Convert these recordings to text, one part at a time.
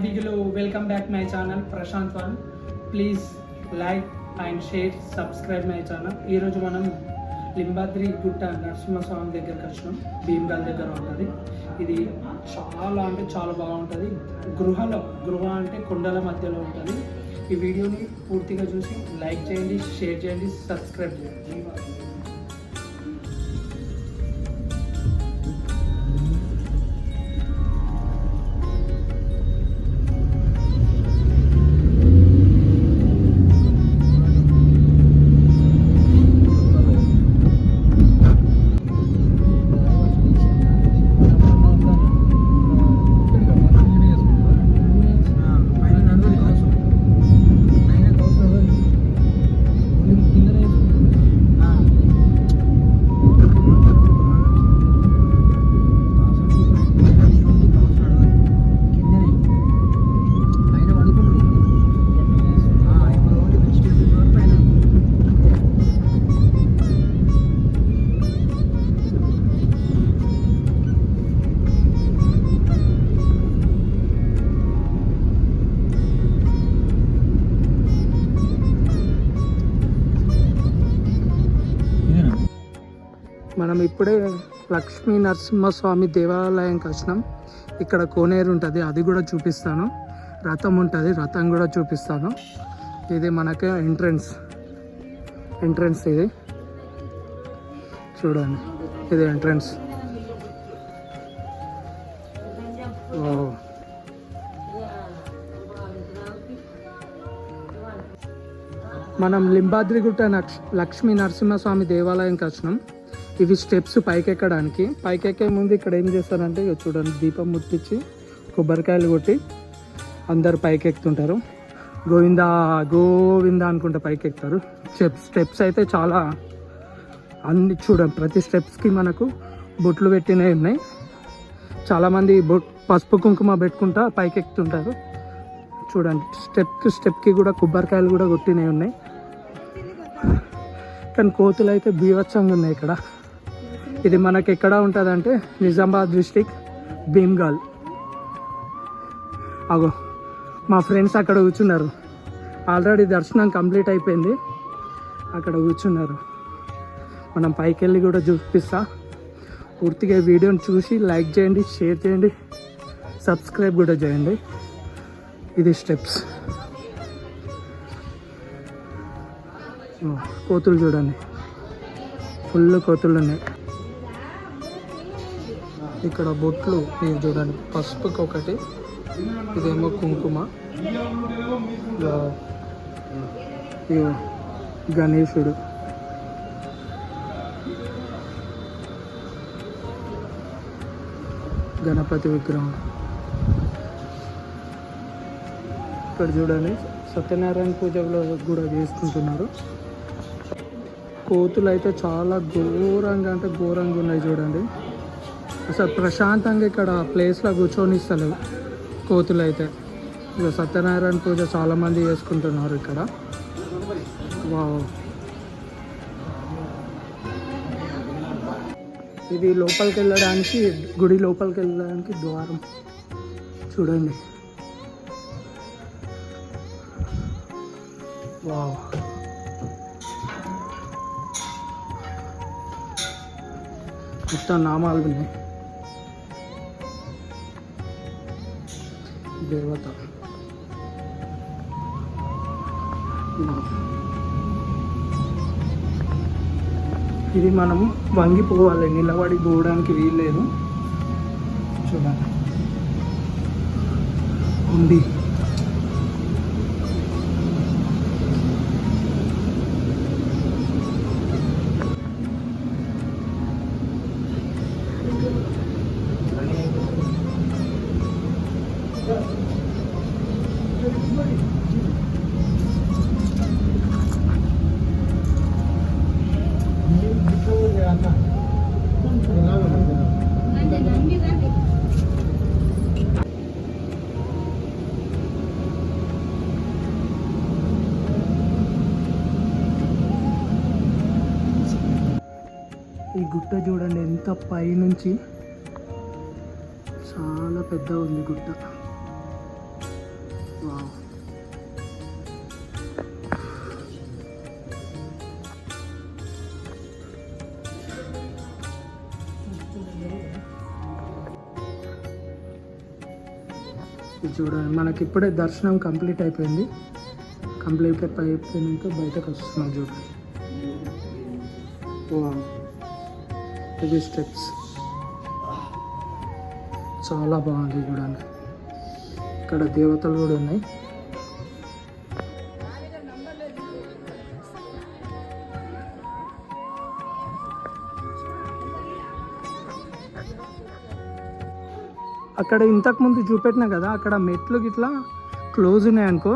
బిగులు welcome back my channel Prashant one. Please like and share subscribe my channel. ఈరోజు మనం లింబాద్రి గుట్ట నరసింహస్వామి దగ్గరికి వచ్చినాం. భీమ్గల్ దగ్గర ఉంటుంది. ఇది చాలా అంటే చాలా బాగుంటుంది. గృహ అంటే కొండల మధ్యలో ఉంటుంది. ఈ వీడియోని పూర్తిగా చూసి లైక్ చేయండి, షేర్ చేయండి, సబ్స్క్రైబ్ చేయండి. మనం ఇప్పుడే లక్ష్మీ నరసింహస్వామి దేవాలయంకి వచ్చినాం. ఇక్కడ కోనేరు ఉంటుంది, అది కూడా చూపిస్తాను. రథం ఉంటుంది, రథం కూడా చూపిస్తాను. ఇది మనకి ఎంట్రన్స్ ఇది చూడండి. ఇది ఎంట్రన్స్. మనం లింబాద్రిగుట్ట లక్ష్మీ నరసింహస్వామి దేవాలయంకి వచ్చినాం. ఇవి స్టెప్స్ పైకెక్కే ముందు ఇక్కడ ఏం చేస్తారంటే చూడండి, దీపం ముట్టించి కొబ్బరికాయలు కొట్టి అందరు పైకెక్కుతుంటారు. గోవిందా గోవిందా అనుకుంటే పైకెక్కుతారు. స్టెప్స్ అయితే చాలా అన్ని చూడండి, ప్రతి స్టెప్స్కి మనకు బొట్లు పెట్టినవి ఉన్నాయి. చాలామంది పసుపు కుంకుమ పెట్టుకుంటా పైకెక్కుతుంటారు. చూడండి, స్టెప్కి కూడా కొబ్బరికాయలు కూడా కొట్టినవి ఉన్నాయి. కానీ కోతులు అయితే బీభత్సంగా ఉన్నాయి ఇక్కడ. ఇది మనకి ఎక్కడ ఉంటుంది అంటే నిజామాబాద్ డిస్టిక్ భీమ్గల్. అగో మా ఫ్రెండ్స్ అక్కడ కూర్చున్నారు. ఆల్రెడీ దర్శనం కంప్లీట్ అయిపోయింది, అక్కడ కూర్చున్నారు. మనం పైకి వెళ్ళి కూడా చూపిస్తా. పూర్తిగా వీడియోని చూసి లైక్ చేయండి, షేర్ చేయండి, సబ్స్క్రైబ్ కూడా చేయండి. ఇది స్టెప్స్. కోతులు చూడండి, ఫుల్ కోతులు ఉన్నాయి. ఇక్కడ బొట్లు మీరు చూడండి, పసుపుకి ఒకటి, ఇదేమో కుంకుమ, గణేశుడు, గణపతి విగ్రహం. ఇక్కడ చూడండి, సత్యనారాయణ పూజలో కూడా చేసుకుంటున్నారు. కోతులు అయితే చాలా ఘోరంగా ఉన్నాయి చూడండి. అసలు ప్రశాంతంగా ఇక్కడ ప్లేస్లో కూర్చొని ఇస్తలేవు కోతులు అయితే. ఇక సత్యనారాయణ పూజ చాలామంది చేసుకుంటున్నారు ఇక్కడ. వావ్, ఇది లోపలికి వెళ్ళడానికి, గుడి లోపలికి వెళ్ళడానికి ద్వారం చూడండి. వావ్, మొత్తం నామాలు ఉన్నాయి. దేవత ఇది మనం వంగిపోవాలి, నిలబడి పోవడానికి వీల్లేదు. చూడండి ఉంది. ఈ గుట్ట చూడండి ఎంత పైనుంచి, చాలా పెద్ద ఉంది గుట్ట. వావ్. ఇది చూడండి, మనకి ఇప్పుడే దర్శనం కంప్లీట్ అయిపోయింది. కంప్లీట్ అయిపోయినాక బయటకు వస్తున్నాం చూడండి. ఇది స్టెప్స్ చాలా బాగుంది చూడండి. ఇక్కడ దేవతలు కూడా ఉన్నాయి. అక్కడ ఇంతకుముందు చూపెట్టినా కదా, అక్కడ మెట్లు గిట్లా క్లోజ్ ఉన్నాయనుకో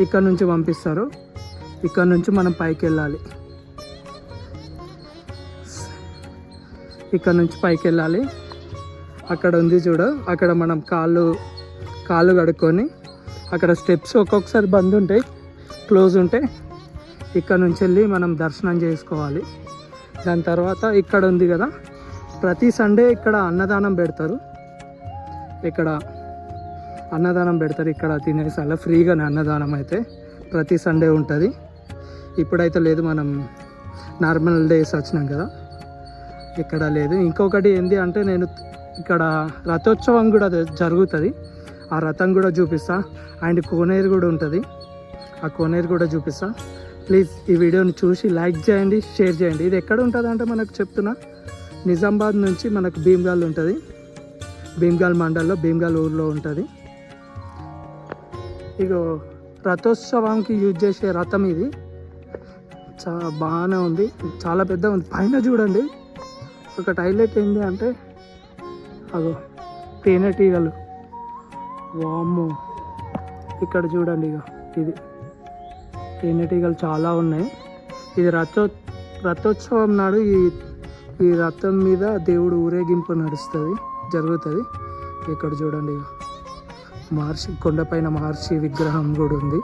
ఇక్కడ నుంచి పంపిస్తారు. ఇక్కడ నుంచి మనం పైకి వెళ్ళాలి. ఇక్కడ నుంచి పైకి వెళ్ళాలి. అక్కడ ఉంది చూడు, అక్కడ మనం కాళ్ళు కడుక్కొని అక్కడ స్టెప్స్ ఒక్కొక్కసారి బంద్ ఉంటాయి, క్లోజ్ ఉంటాయి. ఇక్కడ నుంచి వెళ్ళి మనం దర్శనం చేసుకోవాలి. దాని తర్వాత ఇక్కడ ఉంది కదా, ప్రతి సండే ఇక్కడ అన్నదానం పెడతారు. ఇక్కడ అన్నదానం పెడతారు. ఇక్కడ తినేసి అలా ఫ్రీగానే అన్నదానం అయితే ప్రతి సండే ఉంటుంది. ఇప్పుడైతే లేదు, మనం నార్మల్ డేస్ వచ్చినాం కదా, ఇక్కడ లేదు. ఇంకొకటి ఏంటి అంటే, నేను ఇక్కడ రథోత్సవం కూడా జరుగుతుంది. ఆ రథం కూడా చూపిస్తా. అండ్ కోనేరు కూడా ఉంటుంది, ఆ కోనేరు కూడా చూపిస్తా. ప్లీజ్ ఈ వీడియోని చూసి లైక్ చేయండి, షేర్ చేయండి. ఇది ఎక్కడ ఉంటుంది అంటే మనకు చెప్తున్నా, నిజామాబాద్ నుంచి మనకు భీమ్గల్ ఉంటుంది. భీమ్గల్ మండల్లో భీమ్గల్ ఊర్లో ఉంటుంది. ఇగో రథోత్సవానికి యూజ్ చేసే రథం ఇది. చాలా బాగానే ఉంది, చాలా పెద్దగా ఉంది. పైన చూడండి, ఒక హైలైట్ ఏంటి అంటే అగో తేనెటీగలు. వామ్మో, ఇక్కడ చూడండి, ఇక ఇది తేనెటీగలు చాలా ఉన్నాయి. ఇది రథోత్సవం నాడు ఈ రథం మీద దేవుడు ఊరేగింపు జరుగుతుంది. ఇక్కడ చూడండి, ఇక మహర్షి కొండపైన మహర్షి విగ్రహం కూడా ఉంది.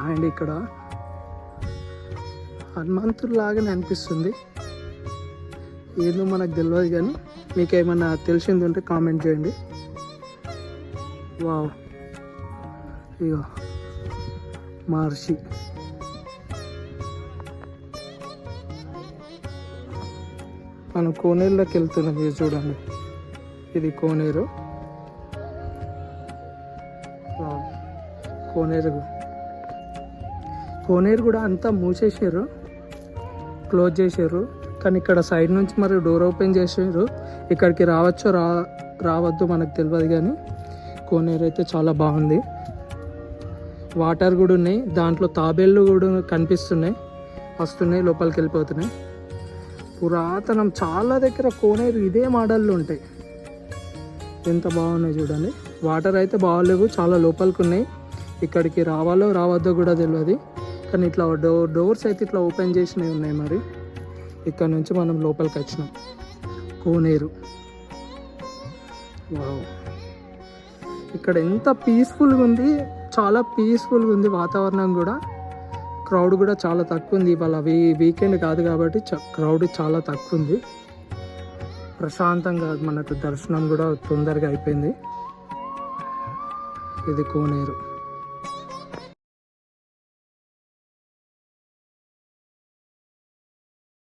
అండ్ ఇక్కడ హనుమంతుడు లాగానే అనిపిస్తుంది, ఏదో మనకు తెలియదు. కానీ మీకు ఏమన్నా తెలిసింది ఉంటే కామెంట్ చేయండి. వావ్, ఇక మహర్షి. మనం కోనేరులోకి వెళ్తున్నాం. ఇది చూడండి, ఇది కోనేరు. కోనేరు కూడా అంతా మూసేసారు, క్లోజ్ చేసారు. కానీ ఇక్కడ సైడ్ నుంచి మరి డోర్ ఓపెన్ చేసారు. ఇక్కడికి రావచ్చో రావద్దు మనకు తెలియదు. కానీ కోనేరు అయితే చాలా బాగుంది. వాటర్ కూడా ఉన్నాయి, దాంట్లో తాబేళ్ళు కూడా కనిపిస్తున్నాయి, వస్తున్నాయి, లోపలికి వెళ్ళిపోతున్నాయి. పురాతనం చాలా దగ్గర కోనేరు ఇదే మోడల్లో ఉంటాయి. ఎంత బాగున్నాయి చూడండి. వాటర్ అయితే బాగాలేవు, చాలా లోపలికి ఉన్నాయి. ఇక్కడికి రావాలో రావద్దో కూడా తెలియదు. కానీ ఇట్లా డోర్స్ అయితే ఇట్లా ఓపెన్ చేసినవి ఉన్నాయి. మరి ఇక్కడ నుంచి మనం లోపలికి వచ్చినాం. కోనేరు. వావ్, ఇక్కడ ఎంత పీస్ఫుల్గా ఉంది, చాలా పీస్ఫుల్గా ఉంది వాతావరణం కూడా. క్రౌడ్ కూడా చాలా తక్కువ ఉంది. ఇవాళ వీకెండ్ కాదు కాబట్టి క్రౌడ్ చాలా తక్కువ ఉంది. ప్రశాంతంగా మనకు దర్శనం కూడా తొందరగా అయిపోయింది. ఇది కోనేరు.